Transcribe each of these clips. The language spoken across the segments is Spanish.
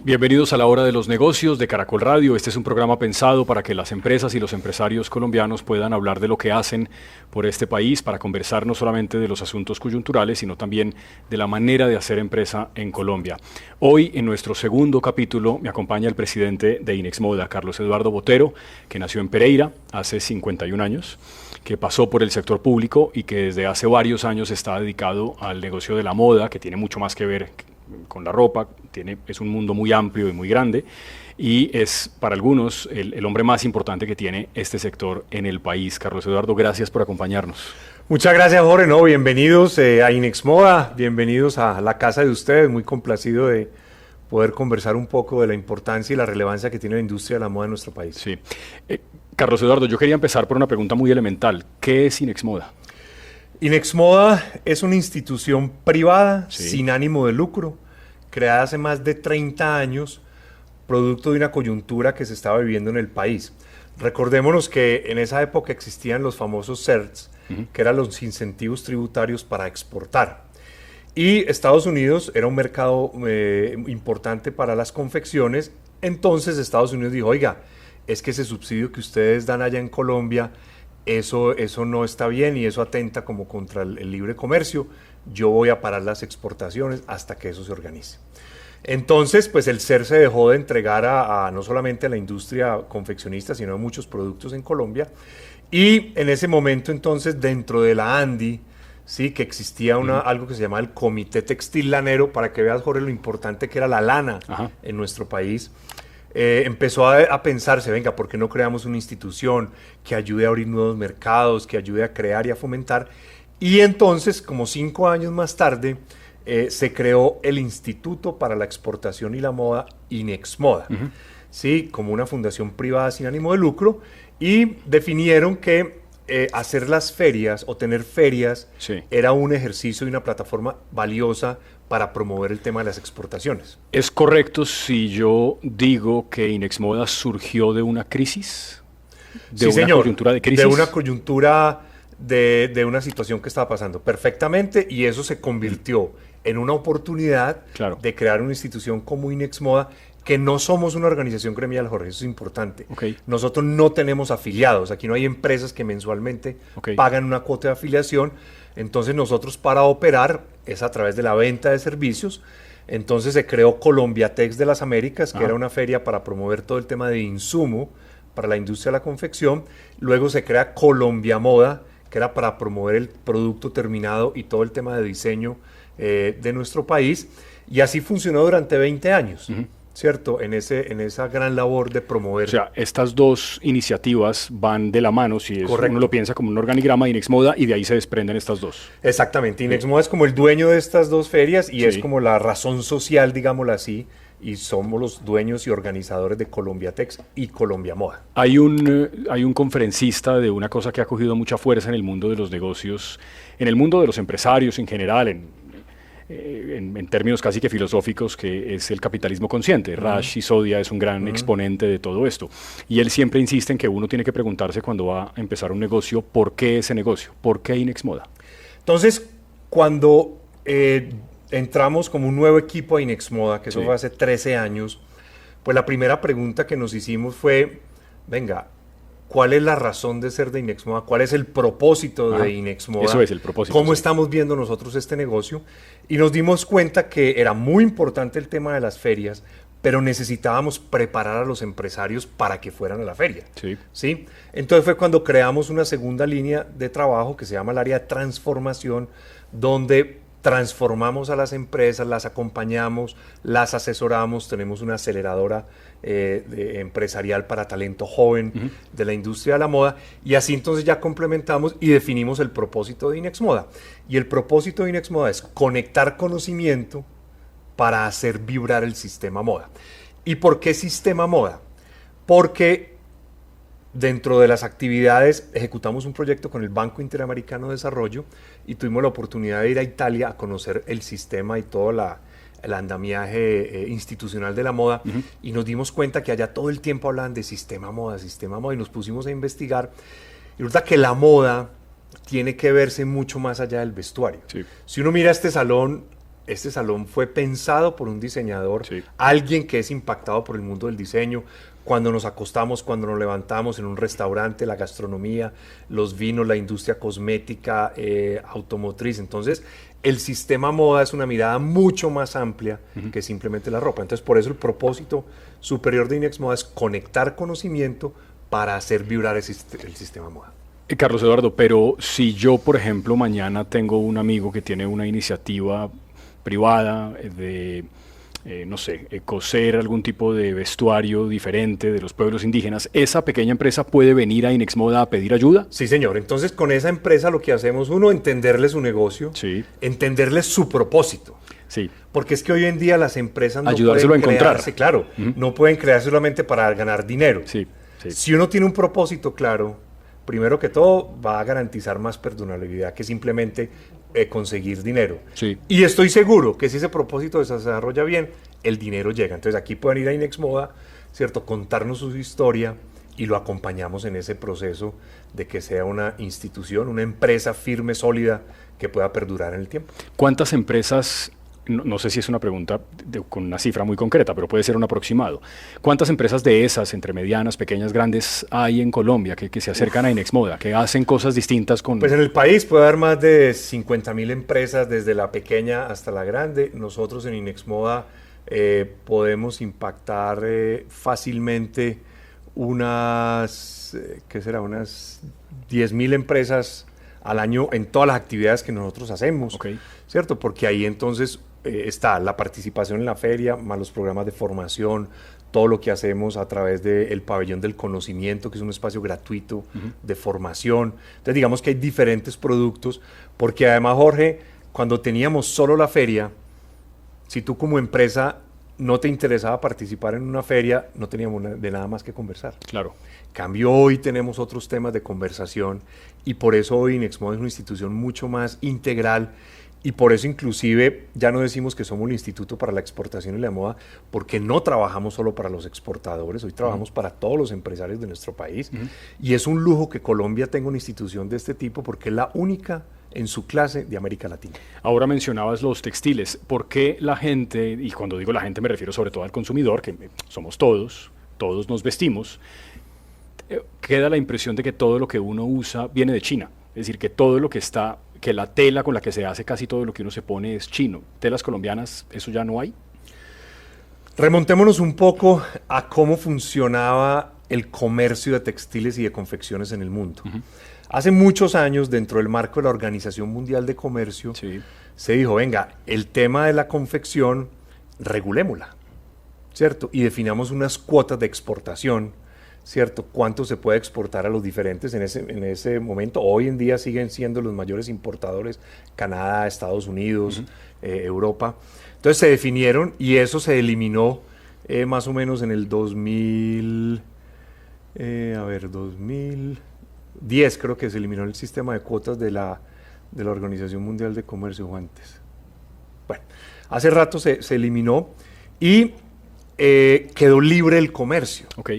Bienvenidos a la Hora de los Negocios de Caracol Radio. Este es un programa pensado para que las empresas y los empresarios colombianos puedan hablar de lo que hacen por este país, para conversar no solamente de los asuntos coyunturales, sino también de la manera de hacer empresa en Colombia. Hoy, en nuestro segundo capítulo, me acompaña el presidente de Inexmoda, Carlos Eduardo Botero, que nació en Pereira hace 51 años, que pasó por el sector público y que desde hace varios años está dedicado al negocio de la moda, que tiene mucho más que ver con la ropa, es un mundo muy amplio y muy grande, y es para algunos el hombre más importante que tiene este sector en el país. Carlos Eduardo, gracias por acompañarnos. Muchas gracias, Jorge. Bienvenidos a Inexmoda, bienvenidos a la casa de ustedes, muy complacido de poder conversar un poco de la importancia y la relevancia que tiene la industria de la moda en nuestro país. Sí. Carlos Eduardo, yo quería empezar por una pregunta muy elemental. ¿Qué es Inexmoda? Inexmoda es una institución privada, sin ánimo de lucro, creada hace más de 30 años, producto de una coyuntura que se estaba viviendo en el país. Recordémonos que en esa época existían los famosos CERTS, que eran los incentivos tributarios para exportar. Y Estados Unidos era un mercado importante para las confecciones, entonces Estados Unidos dijo, oiga, es que ese subsidio que ustedes dan allá en Colombia, eso no está bien y eso atenta como contra el libre comercio. Yo voy a parar las exportaciones hasta que eso se organice. Entonces, pues el CER se dejó de entregar a no solamente a la industria confeccionista, sino a muchos productos en Colombia. Y en ese momento, entonces, dentro de la ANDI, sí, que existía algo que se llamaba el Comité Textil Lanero, para que veas, Jorge, lo importante que era la lana en nuestro país. Empezó a pensarse, venga, ¿por qué no creamos una institución que ayude a abrir nuevos mercados, que ayude a crear y a fomentar? Y entonces, como 5 años más tarde, se creó el Instituto para la Exportación y la Moda, Inexmoda, ¿sí? Como una fundación privada sin ánimo de lucro, y definieron que hacer las ferias o tener ferias era un ejercicio y una plataforma valiosa para promover el tema de las exportaciones. ¿Es correcto si yo digo que Inexmoda surgió de una crisis? Sí, señor, coyuntura de crisis. De una coyuntura de una situación que estaba pasando perfectamente, y eso se convirtió en una oportunidad de crear una institución como Inexmoda, que no somos una organización gremial, Jorge, eso es importante. Nosotros no tenemos afiliados, aquí no hay empresas que mensualmente pagan una cuota de afiliación. Entonces nosotros, para operar es a través de la venta de servicios. Entonces se creó Colombiatex de las Américas, que era una feria para promover todo el tema de insumo para la industria de la confección. Luego se crea Colombia Moda, que era para promover el producto terminado y todo el tema de diseño de nuestro país. Y así funcionó durante 20 años. ¿Cierto? En esa gran labor de promover. O sea, estas dos iniciativas van de la mano, si uno lo piensa como un organigrama de Inexmoda, y de ahí se desprenden estas dos. Exactamente, Inexmoda es como el dueño de estas dos ferias y es como la razón social, digámoslo así, y somos los dueños y organizadores de Colombiatex y Colombia Moda. Hay un conferencista de una cosa que ha cogido mucha fuerza en el mundo de los negocios, en el mundo de los empresarios en general, en términos casi que filosóficos, que es el capitalismo consciente. Rash Sisodia es un gran exponente de todo esto. Y él siempre insiste en que uno tiene que preguntarse cuando va a empezar un negocio, ¿por qué ese negocio? ¿Por qué Inexmoda? Entonces, cuando entramos como un nuevo equipo a Inexmoda, que eso fue hace 13 años, pues la primera pregunta que nos hicimos fue, venga, ¿cuál es la razón de ser de Inexmoda? ¿Cuál es el propósito de Inexmoda? Eso es el propósito. ¿Cómo estamos viendo nosotros este negocio? Y nos dimos cuenta que era muy importante el tema de las ferias, pero necesitábamos preparar a los empresarios para que fueran a la feria. ¿Sí? Entonces fue cuando creamos una segunda línea de trabajo que se llama el área de transformación, donde transformamos a las empresas, las acompañamos, las asesoramos, tenemos una aceleradora empresarial para talento joven de la industria de la moda, y así entonces ya complementamos y definimos el propósito de Inexmoda. Y el propósito de Inexmoda es conectar conocimiento para hacer vibrar el sistema moda. ¿Y por qué sistema moda? Porque dentro de las actividades ejecutamos un proyecto con el Banco Interamericano de Desarrollo y tuvimos la oportunidad de ir a Italia a conocer el sistema y todo el andamiaje institucional de la moda, y nos dimos cuenta que allá todo el tiempo hablaban de sistema moda, y nos pusimos a investigar, y resulta que la moda tiene que verse mucho más allá del vestuario. Si uno mira este salón, este salón fue pensado por un diseñador, Sí. alguien que es impactado por el mundo del diseño. Cuando nos acostamos, cuando nos levantamos en un restaurante, la gastronomía, los vinos, la industria cosmética, automotriz. Entonces, el sistema moda es una mirada mucho más amplia que simplemente la ropa. Entonces, por eso el propósito superior de INEX Moda es conectar conocimiento para hacer vibrar el sistema moda. Carlos Eduardo, pero si yo, por ejemplo, mañana tengo un amigo que tiene una iniciativa privada de, no sé, coser algún tipo de vestuario diferente de los pueblos indígenas, ¿esa pequeña empresa puede venir a INEX Moda a pedir ayuda? Sí, señor. Entonces, con esa empresa lo que hacemos, uno, entenderle su negocio, Sí. entenderle su propósito. Sí. Porque es que hoy en día las empresas no Ayudárselo pueden a encontrar. crearse, claro, no pueden crearse solamente para ganar dinero. Sí, sí. Si uno tiene un propósito claro, primero que todo va a garantizar más perdurabilidad que simplemente conseguir dinero. Sí. Y estoy seguro que si ese propósito se desarrolla bien, el dinero llega. Entonces aquí pueden ir a INEX Moda, ¿cierto? Contarnos su historia y lo acompañamos en ese proceso de que sea una institución, una empresa firme, sólida, que pueda perdurar en el tiempo. ¿Cuántas empresas, no sé si es una pregunta con una cifra muy concreta, pero puede ser un aproximado, cuántas empresas de esas, entre medianas, pequeñas, grandes, hay en Colombia que se acercan a INEX Moda, que hacen cosas distintas con... Pues en el país puede haber más de 50.000 empresas, desde la pequeña hasta la grande. Nosotros en INEX Moda podemos impactar fácilmente unas, ¿qué será? Unas 10.000 empresas al año en todas las actividades que nosotros hacemos, Okay. ¿cierto? Porque ahí entonces está la participación en la feria, más los programas de formación, todo lo que hacemos a través del pabellón del conocimiento, que es un espacio gratuito de formación. Entonces digamos que hay diferentes productos, porque además, Jorge, cuando teníamos solo la feria, si tú como empresa no te interesaba participar en una feria, no teníamos de nada más que conversar. Claro. Cambio, hoy tenemos otros temas de conversación y por eso hoy INEX Moda es una institución mucho más integral y por eso inclusive ya no decimos que somos el Instituto para la Exportación y la Moda, porque no trabajamos solo para los exportadores, hoy trabajamos para todos los empresarios de nuestro país y es un lujo que Colombia tenga una institución de este tipo porque es la única en su clase de América Latina. Ahora mencionabas los textiles. ¿Por qué la gente, y cuando digo la gente me refiero sobre todo al consumidor, que somos todos nos vestimos, queda la impresión de que todo lo que uno usa viene de China? Es decir, que todo lo que está, que la tela con la que se hace casi todo lo que uno se pone es chino. ¿Telas colombianas, eso ya no hay? Remontémonos un poco a cómo funcionaba el comercio de textiles y de confecciones en el mundo. Hace muchos años, dentro del marco de la Organización Mundial de Comercio, Sí. se dijo, venga, el tema de la confección, regulémosla, ¿cierto? Y definamos unas cuotas de exportación, ¿cierto? ¿Cuánto se puede exportar a los diferentes en ese momento? Hoy en día siguen siendo los mayores importadores Canadá, Estados Unidos, Europa. Entonces se definieron y eso se eliminó más o menos en el 2010 creo que se eliminó el sistema de cuotas de la Organización Mundial de Comercio o antes. Bueno, hace rato se eliminó y quedó libre el comercio. Ok.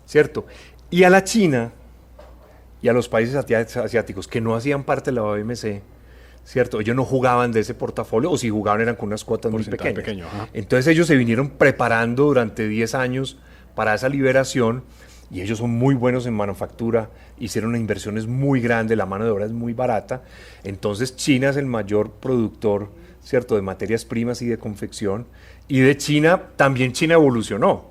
¿Cierto? Y a la China y a los países asiáticos que no hacían parte de la OMC, ¿cierto? Ellos no jugaban de ese portafolio, o si jugaban eran con unas cuotas muy pequeñas. Pequeño, entonces ellos se vinieron preparando durante 10 años para esa liberación y ellos son muy buenos en manufactura, hicieron unas inversiones muy grandes, la mano de obra es muy barata. Entonces China es el mayor productor, ¿cierto?, de materias primas y de confección. Y de China, también China evolucionó.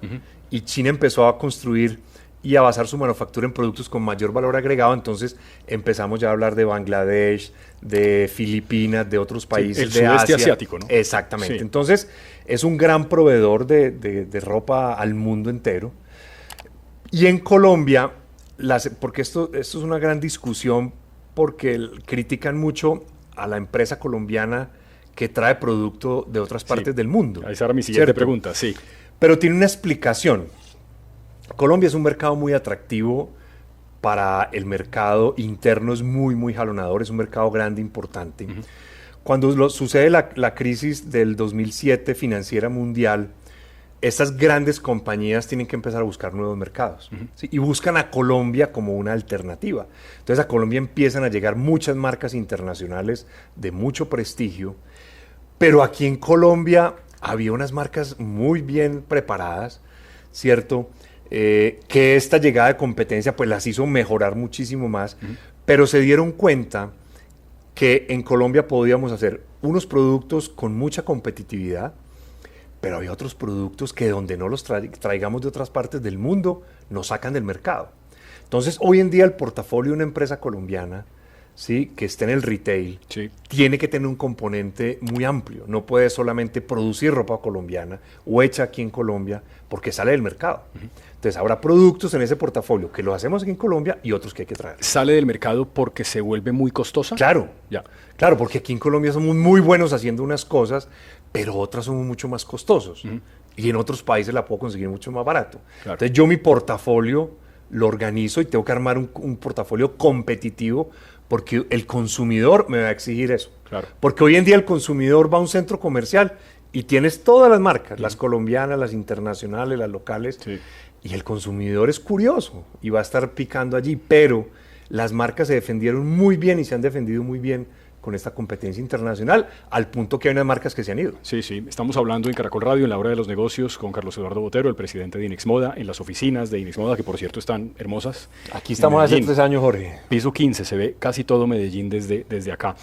Y China empezó a construir y a basar su manufactura en productos con mayor valor agregado. Entonces empezamos ya a hablar de Bangladesh, de Filipinas, de otros países sí, el de sudeste Asia. asiático, ¿no? Exactamente. Sí. Entonces es un gran proveedor de ropa al mundo entero. Y en Colombia, porque esto es una gran discusión, porque critican mucho a la empresa colombiana que trae producto de otras partes del mundo. Esa era mi siguiente ¿cierto? pregunta, sí. Pero tiene una explicación. Colombia es un mercado muy atractivo para el mercado interno, es muy, muy jalonador, es un mercado grande, importante. Cuando sucede la crisis del 2007 financiera mundial, estas grandes compañías tienen que empezar a buscar nuevos mercados, ¿sí? Y buscan a Colombia como una alternativa. Entonces a Colombia empiezan a llegar muchas marcas internacionales de mucho prestigio, Pero aquí en Colombia había unas marcas muy bien preparadas, ¿cierto? Que esta llegada de competencia pues las hizo mejorar muchísimo más, pero se dieron cuenta que en Colombia podíamos hacer unos productos con mucha competitividad, pero había otros productos que donde no los traigamos de otras partes del mundo, nos sacan del mercado. Entonces, hoy en día el portafolio de una empresa colombiana, ¿sí?, que esté en el retail, sí, tiene que tener un componente muy amplio. No puede solamente producir ropa colombiana o hecha aquí en Colombia porque sale del mercado. Entonces, habrá productos en ese portafolio que lo hacemos aquí en Colombia y otros que hay que traer. ¿Sale del mercado porque se vuelve muy costosa? Claro, ya. Claro, porque aquí en Colombia somos muy buenos haciendo unas cosas, pero otras somos mucho más costosos. Y en otros países la puedo conseguir mucho más barato. Claro. Entonces, yo mi portafolio lo organizo y tengo que armar un portafolio competitivo porque el consumidor me va a exigir eso. Claro. Porque hoy en día el consumidor va a un centro comercial y tienes todas las marcas, las colombianas, las internacionales, las locales, Sí. y el consumidor es curioso y va a estar picando allí, pero las marcas se defendieron muy bien y se han defendido muy bien con esta competencia internacional, al punto que hay unas marcas que se han ido. Sí, sí. Estamos hablando en Caracol Radio, en la hora de los negocios, con Carlos Eduardo Botero, el presidente de Inex Moda, en las oficinas de Inex Moda, que por cierto están hermosas. Aquí estamos hace 3 años, Jorge. Piso 15, se ve casi todo Medellín desde acá.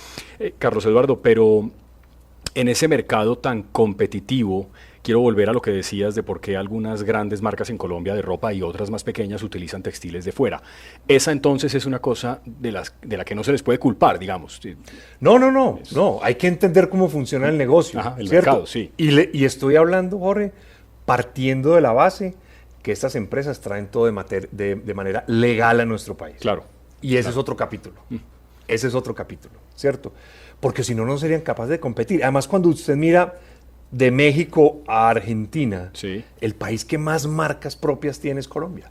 Carlos Eduardo, pero en ese mercado tan competitivo, quiero volver a lo que decías de por qué algunas grandes marcas en Colombia de ropa y otras más pequeñas utilizan textiles de fuera. Esa entonces es una cosa de la que no se les puede culpar, digamos. No, hay que entender cómo funciona el negocio. Ajá, el ¿cierto? mercado, sí. Y estoy hablando, Jorge, partiendo de la base que estas empresas traen todo de manera legal a nuestro país. Claro. Y ese es otro capítulo. Ese es otro capítulo, ¿cierto? Porque si no, no serían capaces de competir. Además, cuando usted mira de México a Argentina, Sí. el país que más marcas propias tiene es Colombia.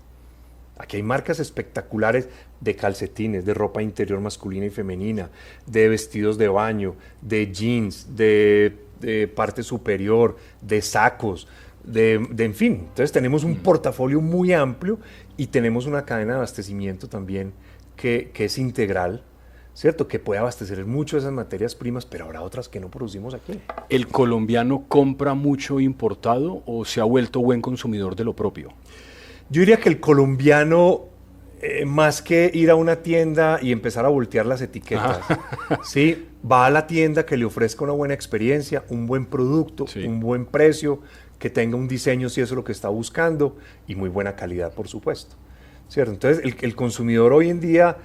Aquí hay marcas espectaculares de calcetines, de ropa interior masculina y femenina, de vestidos de baño, de jeans, de parte superior, de sacos, en fin. Entonces tenemos un portafolio muy amplio y tenemos una cadena de abastecimiento también que es integral, ¿cierto? Que puede abastecer mucho de esas materias primas, pero habrá otras que no producimos aquí. ¿El colombiano compra mucho importado o se ha vuelto buen consumidor de lo propio? Yo diría que el colombiano, más que ir a una tienda y empezar a voltear las etiquetas, ¿sí?, va a la tienda que le ofrezca una buena experiencia, un buen producto, Sí. un buen precio, que tenga un diseño si eso es lo que está buscando y muy buena calidad, por supuesto, ¿cierto? Entonces, el consumidor hoy en día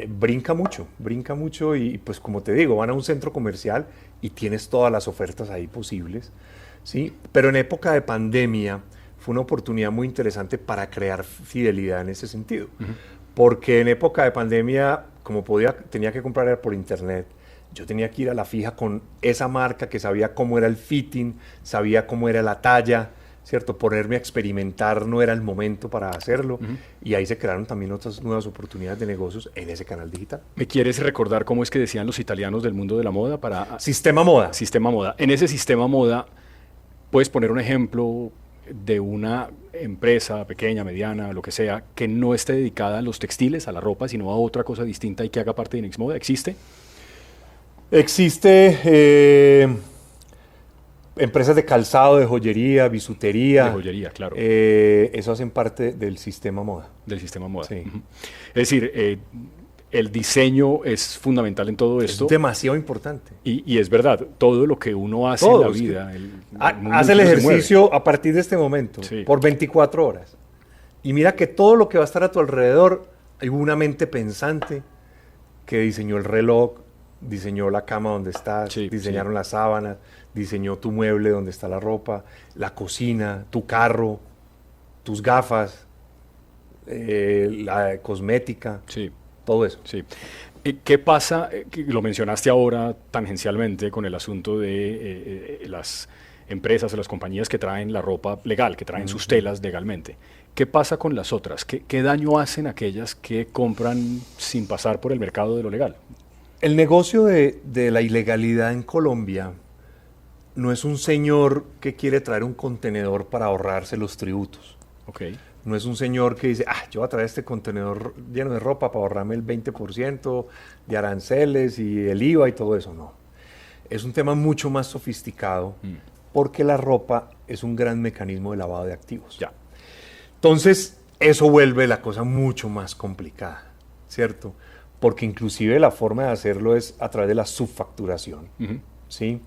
brinca mucho y pues como te digo, van a un centro comercial y tienes todas las ofertas ahí posibles, ¿sí? Pero en época de pandemia fue una oportunidad muy interesante para crear fidelidad en ese sentido. Porque en época de pandemia, como tenía que comprar por internet, yo tenía que ir a la fija con esa marca que sabía cómo era el fitting, sabía cómo era la talla, ¿cierto? Ponerme a experimentar no era el momento para hacerlo. Y ahí se crearon también otras nuevas oportunidades de negocios en ese canal digital. ¿Me quieres recordar cómo es que decían los italianos del mundo de la moda? Sistema moda. Sistema moda. En ese sistema moda, ¿puedes poner un ejemplo de una empresa pequeña, mediana, lo que sea, que no esté dedicada a los textiles, a la ropa, sino a otra cosa distinta y que haga parte de Inex Moda? ¿Existe? Existe empresas de calzado, de joyería, bisutería. De joyería, claro. Eso hacen parte del sistema moda. Del sistema moda. Sí. Es decir, el diseño es fundamental en todo esto. Es demasiado importante. Y es verdad, todo lo que uno hace en la vida. Hace el ejercicio a partir de este momento, sí, por 24 horas. Y mira que todo lo que va a estar a tu alrededor, hay una mente pensante que diseñó el reloj, diseñó la cama donde estás, sí, diseñaron las sábanas, diseñó tu mueble donde está la ropa, la cocina, tu carro, tus gafas, la cosmética, sí, todo eso. Sí. ¿Qué pasa? Lo mencionaste ahora tangencialmente con el asunto de las empresas o las compañías que traen la ropa legal, que traen sus telas legalmente. ¿Qué pasa con las otras? ¿Qué daño hacen aquellas que compran sin pasar por el mercado de lo legal? El negocio de la ilegalidad en Colombia no es un señor que quiere traer un contenedor para ahorrarse los tributos. Okay. No es un señor que dice, yo voy a traer este contenedor lleno de ropa para ahorrarme el 20% de aranceles y el IVA y todo eso. No. es un tema mucho más sofisticado porque la ropa es un gran mecanismo de lavado de activos. Ya. Entonces, eso vuelve la cosa mucho más complicada, ¿cierto? Porque inclusive la forma de hacerlo es a través de la subfacturación, ¿sí?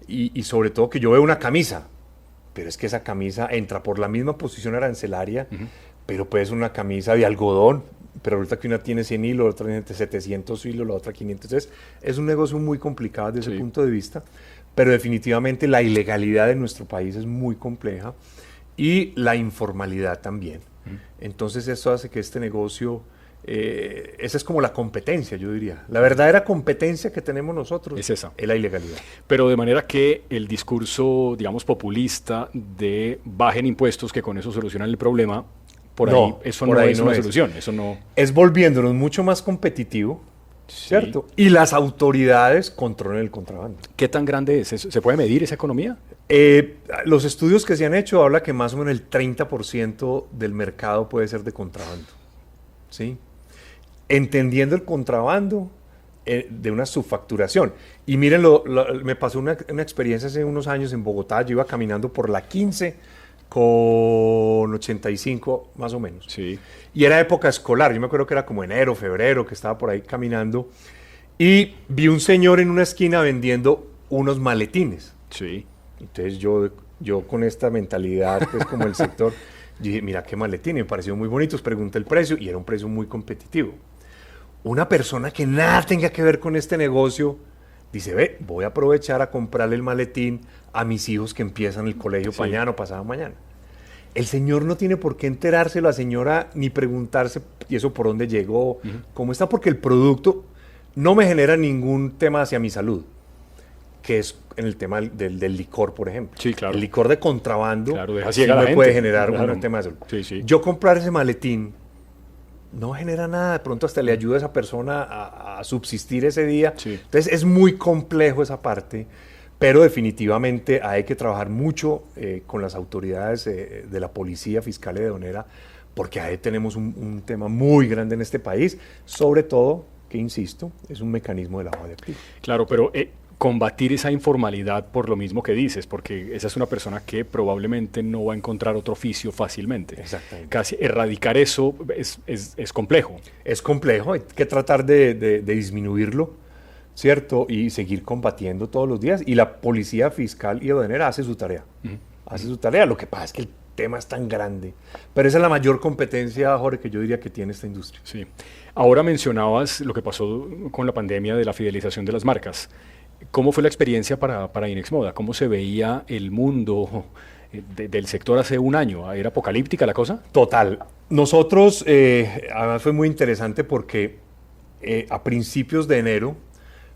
Y sobre todo que yo veo una camisa, pero es que esa camisa entra por la misma posición arancelaria, pero puede ser una camisa de algodón, pero resulta que una tiene 100 hilos, la otra tiene 700 hilos, la otra 500. Entonces, es un negocio muy complicado desde ese punto de vista, pero definitivamente la ilegalidad en nuestro país es muy compleja y la informalidad también. Entonces, eso hace que este negocio... esa es como la competencia, yo diría. La verdadera competencia que tenemos nosotros es esa. Es la ilegalidad. Pero de manera que el discurso, digamos, populista de bajen impuestos, que con eso solucionan el problema, ahí eso no es una solución. Eso no... Es volviéndonos mucho más competitivo, ¿cierto? Y las autoridades controlan el contrabando. ¿Qué tan grande es? ¿Se puede medir esa economía? Los estudios que se han hecho hablan que más o menos el 30% del mercado puede ser de contrabando, ¿sí? Entendiendo el contrabando de una subfacturación. Y miren, me pasó una experiencia hace unos años en Bogotá. Yo iba caminando por la 15 con 85 más o menos. Sí. Y era época escolar. Yo me acuerdo que era como enero, febrero, que estaba por ahí caminando. Y vi un señor en una esquina vendiendo unos maletines. Sí. Entonces yo con esta mentalidad, pues como el sector, dije, mira qué maletín, me pareció muy bonitos, pregunté el precio y era un precio muy competitivo. Una persona que nada tenga que ver con este negocio, dice, ve, voy a aprovechar a comprarle el maletín a mis hijos que empiezan el colegio mañana o pasado mañana. El señor no tiene por qué enterarse, la señora, ni preguntarse, ¿y eso por dónde llegó? ¿Cómo está? Porque el producto no me genera ningún tema hacia mi salud, que es en el tema del licor, por ejemplo. Sí, claro. El licor de contrabando deja sí me puede generar un tema de salud. Sí, sí. Yo comprar ese maletín no genera nada, de pronto hasta le ayuda a esa persona a subsistir ese día. Sí. Entonces es muy complejo esa parte, pero definitivamente hay que trabajar mucho con las autoridades de la policía fiscal y aduanera, porque ahí tenemos un tema muy grande en este país, sobre todo, que insisto, es un mecanismo de lavado de activos. Claro, pero combatir esa informalidad por lo mismo que dices, porque esa es una persona que probablemente no va a encontrar otro oficio fácilmente. Exactamente. Casi erradicar eso es complejo. Es complejo, hay que tratar de disminuirlo, ¿cierto? Y seguir combatiendo todos los días. Y la policía fiscal y aduanera hace su tarea. Hace su tarea. Lo que pasa es que el tema es tan grande. Pero esa es la mayor competencia, Jorge, que yo diría que tiene esta industria. Sí. Ahora mencionabas lo que pasó con la pandemia de la fidelización de las marcas. ¿Cómo fue la experiencia para Inexmoda? ¿Cómo se veía el mundo del sector hace un año? ¿Era apocalíptica la cosa? Total. Nosotros, además fue muy interesante porque a principios de enero,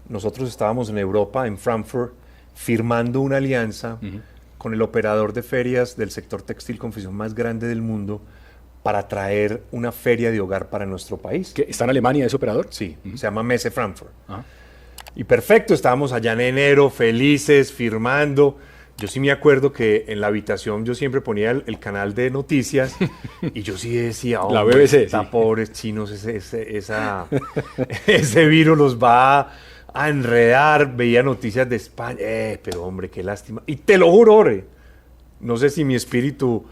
nosotros estábamos en Europa, en Frankfurt, firmando una alianza con el operador de ferias del sector textil confección más grande del mundo para traer una feria de hogar para nuestro país. ¿Está en Alemania ese operador? Sí, se llama Messe Frankfurt. Ajá. Y perfecto, estábamos allá en enero, felices, firmando. Yo sí me acuerdo que en la habitación yo siempre ponía el canal de noticias y yo sí decía, oh, la BBC, está pobres chinos, ese virus los va a enredar. Veía noticias de España, pero hombre, qué lástima. Y te lo juro, Jorge, no sé si mi espíritu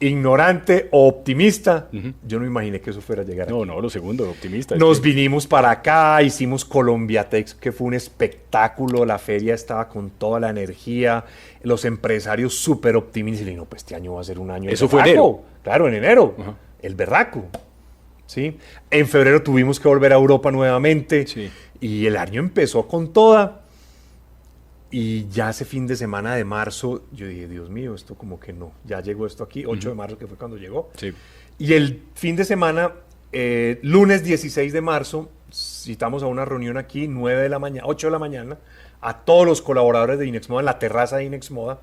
ignorante o optimista, yo no imaginé que eso fuera a llegar aquí. No, lo segundo, optimista. Nos vinimos para acá, hicimos Colombiatex, que fue un espectáculo, la feria estaba con toda la energía, los empresarios súper optimistas, y no, pues este año va a ser un año. Eso fue enero. Claro, en enero, el berraco. ¿Sí? En febrero tuvimos que volver a Europa nuevamente, y el año empezó con toda. Y ya ese fin de semana de marzo, yo dije, Dios mío, esto como que no, ya llegó esto aquí, 8 de marzo que fue cuando llegó. Sí. Y el fin de semana, lunes 16 de marzo, citamos a una reunión aquí, 9 de la mañana, 8 de la mañana, a todos los colaboradores de Inexmoda, en la terraza de Inexmoda.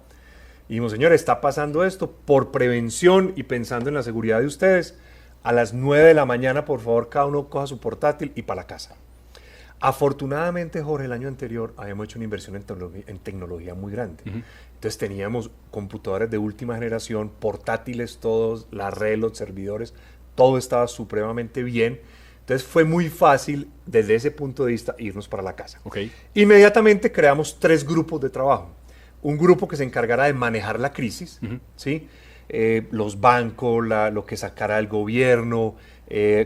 Y dijimos, señores, está pasando esto, por prevención y pensando en la seguridad de ustedes, a las 9 de la mañana, por favor, cada uno coja su portátil y para la casa. Afortunadamente, Jorge, el año anterior habíamos hecho una inversión en tecnología muy grande. Entonces teníamos computadores de última generación, portátiles todos, la red, los servidores, todo estaba supremamente bien. Entonces fue muy fácil desde ese punto de vista irnos para la casa. Okay. Inmediatamente creamos 3 grupos de trabajo. Un grupo que se encargara de manejar la crisis, ¿sí? Los bancos, lo que sacara el gobierno,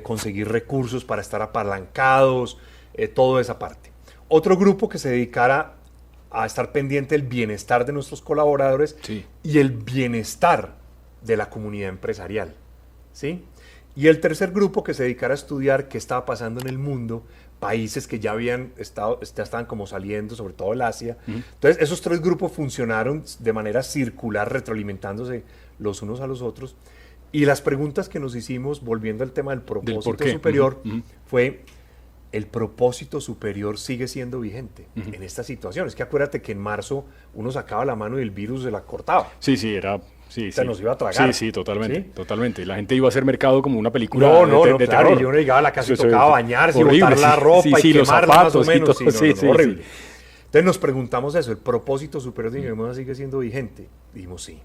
conseguir recursos para estar apalancados, toda esa parte. Otro grupo que se dedicara a estar pendiente del bienestar de nuestros colaboradores y el bienestar de la comunidad empresarial, ¿sí? Y el tercer grupo que se dedicara a estudiar qué estaba pasando en el mundo, países que ya estaban como saliendo, sobre todo el Asia. Entonces, esos 3 grupos funcionaron de manera circular, retroalimentándose los unos a los otros. Y las preguntas que nos hicimos, volviendo al tema del propósito superior, fue: ¿el propósito superior sigue siendo vigente en esta situación? Es que acuérdate que en marzo uno sacaba la mano y el virus se la cortaba. Sí, era... Sí, se nos iba a tragar. Sí, totalmente, totalmente. La gente iba a hacer mercado como una película de claro, terror. Y yo llegaba a la casa y tocaba bañarse y botar la ropa y los quemarla zapatos, más o menos. Horrible. Sí. Entonces nos preguntamos eso, ¿el propósito superior de Ingeniero Moda sigue siendo vigente? Dijimos sí.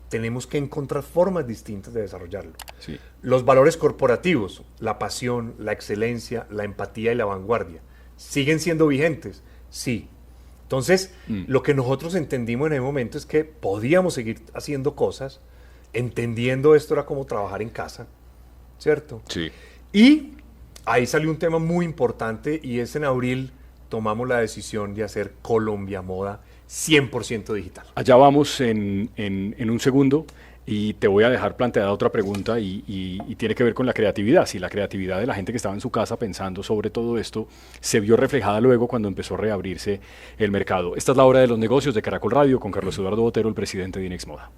Tenemos que encontrar formas distintas de desarrollarlo. Sí. Los valores corporativos, la pasión, la excelencia, la empatía y la vanguardia, ¿siguen siendo vigentes? Sí. Entonces, lo que nosotros entendimos en ese momento es que podíamos seguir haciendo cosas, entendiendo esto era como trabajar en casa, ¿cierto? Sí. Y ahí salió un tema muy importante y es en abril tomamos la decisión de hacer Colombia Moda 100% digital. Allá vamos en un segundo. Y te voy a dejar planteada otra pregunta y tiene que ver con la creatividad. Si la creatividad de la gente que estaba en su casa pensando sobre todo esto se vio reflejada luego cuando empezó a reabrirse el mercado. Esta es la hora de los negocios de Caracol Radio con Carlos Eduardo Botero, el presidente de Inex Moda.